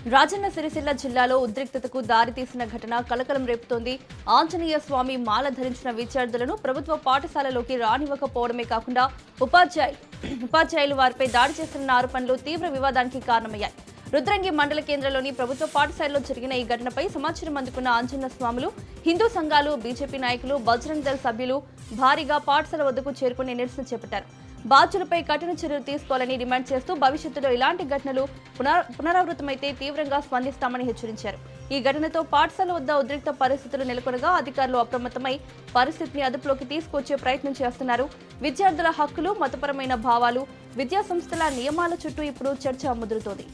రాజన్న సిరిసిల్ల జిల్లాలో ఉద్రిక్తతకు దారితీసిన ఘటన కలకలం రేపుతోంది. ఆంజనేయ స్వామి మాల ధరించిన విద్యార్థులను ప్రభుత్వ పాఠశాలలోకి రానివ్వకపోవడమే కాకుండా ఉపాధ్యాయులు వారిపై దాడి చేస్తున్న ఆరోపణలు తీవ్ర వివాదానికి కారణమయ్యాయి. రుద్రంగి మండల కేంద్రంలోని ప్రభుత్వ పాఠశాలలో జరిగిన ఈ ఘటనపై సమాచారం అందుకున్న ఆంజనేయ స్వాములు, హిందూ సంఘాలు, బీజేపీ నాయకులు, బజరంగ్ దళ్ సభ్యులు భారీగా పాఠశాల వద్దకు చేరుకుని నిరసన చేపట్టారు. బాధ్యులపై కఠిన చర్యలు తీసుకోవాలని డిమాండ్ చేస్తూ భవిష్యత్తులో ఇలాంటి ఘటనలు పునరావృతమైతే తీవ్రంగా స్పందిస్తామని హెచ్చరించారు. ఈ ఘటనతో పాఠశాల వద్ద ఉద్రిక్త పరిస్థితులు నెలకొనగా అధికారులు అప్రమత్తమై పరిస్థితిని అదుపులోకి తీసుకొచ్చే ప్రయత్నం చేస్తున్నారు. విద్యార్థుల హక్కులు, మతపరమైన భావాలు, విద్యా సంస్థల నియమాల చుట్టూ ఇప్పుడు చర్చ ముదురుతోంది.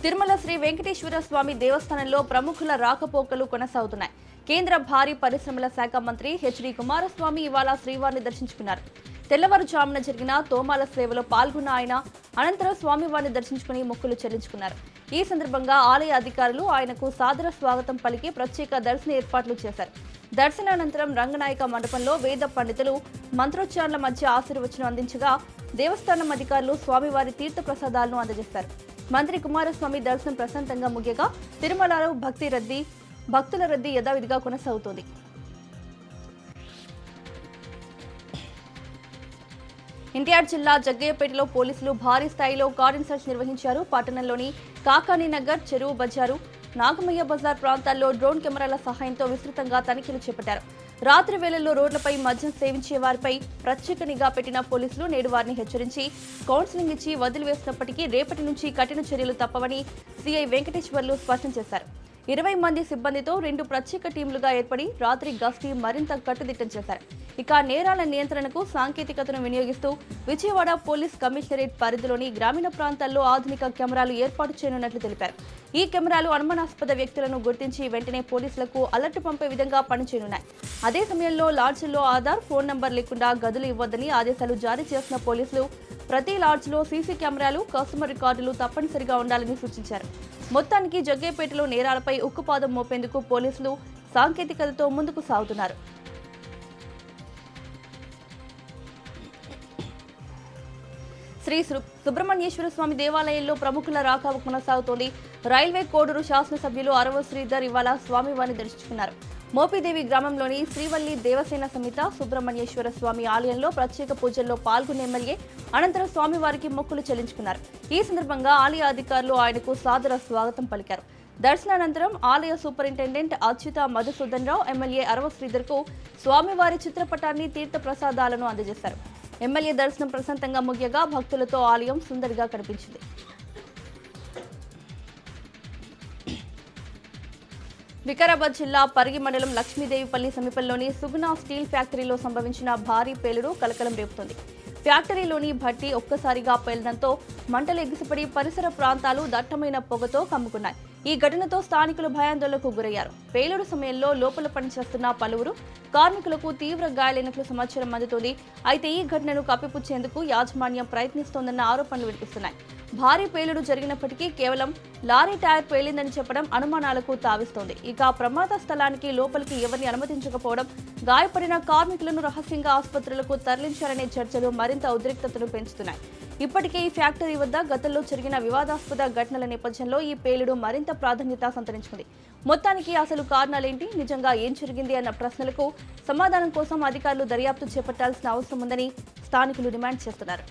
తిరుమల శ్రీ వెంకటేశ్వర స్వామి దేవస్థానంలో ప్రముఖుల రాకపోకలు కొనసాగుతున్నాయి. కేంద్ర భారీ పరిశ్రమల శాఖ మంత్రి హెచ్డి కుమారస్వామి ఇవాళ శ్రీవారిని దర్శించుకున్నారు. తెల్లవారుజామున జరిగిన తోమాల సేవలో పాల్గొన్న ఆయన అనంతరం స్వామివారిని దర్శించుకుని మొక్కులు చెల్లించుకున్నారు. ఈ సందర్భంగా ఆలయ అధికారులు ఆయనకు సాదర స్వాగతం పలికి ప్రత్యేక దర్శన ఏర్పాట్లు చేశారు. దర్శనానంతరం రంగనాయక మండపంలో వేద పండితులు మంత్రోచ్చారణల మధ్య ఆశీర్వచనం అందించగా దేవస్థానం అధికారులు స్వామివారి తీర్థ ప్రసాదాలను అందజేశారు. మంత్రి కుమారస్వామి దర్శనం ప్రశాంతంగా ముగియగా తిరుమలలో భక్తుల రద్దీ యథావిధిగా కొనసాగుతోంది. ఎన్టీఆర్ జిల్లా జగ్గయ్యపేటలో పోలీసులు భారీ స్థాయిలో కార్డన్ సెర్చ్ నిర్వహించారు. పట్టణంలోని కాకానీ నగర్, చెరువు బజారు, నాగమయ్య బజార్ ప్రాంతాల్లో డ్రోన్ కెమెరాల సహాయంతో విస్తృతంగా తనిఖీలు చేపట్టారు. రాత్రి వేళల్లో రోడ్లపై మద్యం సేవించే వారిపై ప్రత్యేక నిఘా పెట్టిన పోలీసులు నేడు వారిని హెచ్చరించి కౌన్సిలింగ్ ఇచ్చి వదిలివేసినప్పటికీ రేపటి నుంచి కఠిన చర్యలు తప్పవని సీఐ వెంకటేశ్వర్లు స్పష్టం చేశారు. 20 మంది సిబ్బందితో 2 ప్రత్యేక టీంలుగా ఏర్పడి రాత్రి గస్తీ మరింత కట్టుదిట్టం చేశారు. ఇక నేరాల నియంత్రణకు సాంకేతికతను వినియోగిస్తూ విజయవాడ పోలీస్ కమిషనరేట్ పరిధిలోని గ్రామీణ ప్రాంతాల్లో ఆధునిక కెమెరాలు ఏర్పాటు చేయనున్నట్లు తెలిపారు. ఈ కెమెరాలు అనుమానాస్పద వ్యక్తులను గుర్తించి వెంటనే పోలీసులకు అలర్ట్ పంపే విధంగా పనిచేయనున్నాయి. అదే సమయంలో లాడ్జిల్లో ఆధార్, ఫోన్ నంబర్ లేకుండా గదులు ఇవ్వొద్దని ఆదేశాలు జారీ చేసిన పోలీసులు ప్రతి లాడ్జ్లో సీసీ కెమెరాలు, కస్టమర్ రికార్డులు తప్పనిసరిగా ఉండాలని సూచించారు. మొత్తానికి జగ్గయ్యపేటలో నేరాలపై ఉక్కుపాదం మోపేందుకు పోలీసులు సాంకేతికతతో ముందుకు సాగుతున్నారు. శ్రీ సుబ్రహ్మణ్యేశ్వర స్వామి దేవాలయంలో ప్రముఖుల రాక కొనసాగుతోంది. రైల్వే కోడూరు శాసనసభ్యులు అరవ శ్రీధర్ ఇవాళ స్వామివారిని దర్శించుకున్నారు. మోపిదేవి గ్రామంలోని శ్రీవల్లి దేవసేన సమేత సుబ్రహ్మణ్యేశ్వర స్వామి ఆలయంలో ప్రత్యేక పూజల్లో పాల్గొన్న ఎమ్మెల్యే అనంతరం స్వామివారికి మొక్కులు చెల్లించుకున్నారు. ఈ సందర్భంగా ఆలయ అధికారులు ఆయనకు సాదర స్వాగతం పలికారు. దర్శనానంతరం ఆలయ సూపరింటెండెంట్ అచ్యుత మధుసూదన్ రావు ఎమ్మెల్యే అరవ శ్రీధర్ కు స్వామివారి చిత్రపటాన్ని, తీర్థ ప్రసాదాలను అందజేశారు. ఎమ్మెల్యే దర్శనం ప్రశాంతంగా ముగియగా భక్తులతో ఆలయం సుందరిగా కనిపించింది. వికారాబాద్ జిల్లా పరిగి మండలం లక్ష్మీదేవిపల్లి సమీపంలోని సుగుణ స్టీల్ ఫ్యాక్టరీలో సంభవించిన భారీ పేలుడు కలకలం రేపుతోంది. ఫ్యాక్టరీలోని భట్టి ఒక్కసారిగా పేలడంతో మంటలు ఎగిసిపడి పరిసర ప్రాంతాలు దట్టమైన పొగతో కమ్ముకున్నాయి. ఈ ఘటనతో స్థానికులు భయాందోళనకు గురయ్యారు. పేలుడు సమయంలో లోపల పనిచేస్తున్న పలువురు కార్మికులకు తీవ్ర గాయాలైనట్లు సమాచారం అందుతోంది. అయితే ఈ ఘటనను కప్పిపుచ్చేందుకు యాజమాన్యం ప్రయత్నిస్తోందన్న ఆరోపణలు వినిపిస్తున్నాయి. భారీ పేలుడు జరిగినప్పటికీ కేవలం లారీ టైర్ పేలిందని చెప్పడం అనుమానాలకు తావిస్తోంది. ఇక ప్రమాద స్థలానికి లోపలికి ఎవరిని అనుమతించకపోవడం, గాయపడిన కార్మికులను రహస్యంగా ఆసుపత్రులకు తరలించారనే చర్చలు మరింత ఉద్రిక్తతను పెంచుతున్నాయి. ఇప్పటికే ఈ ఫ్యాక్టరీ వద్ద గతంలో జరిగిన వివాదాస్పద ఘటనల నేపథ్యంలో ఈ పేలుడు మరింత ప్రాధాన్యత సంతరించుకుంది. మొత్తానికి అసలు కారణాలేంటి, నిజంగా ఏం జరిగింది అన్న ప్రశ్నలకు సమాధానం కోసం అధికారులు దర్యాప్తు చేపట్టాల్సిన అవసరం ఉందని స్థానికులు డిమాండ్ చేస్తున్నారు.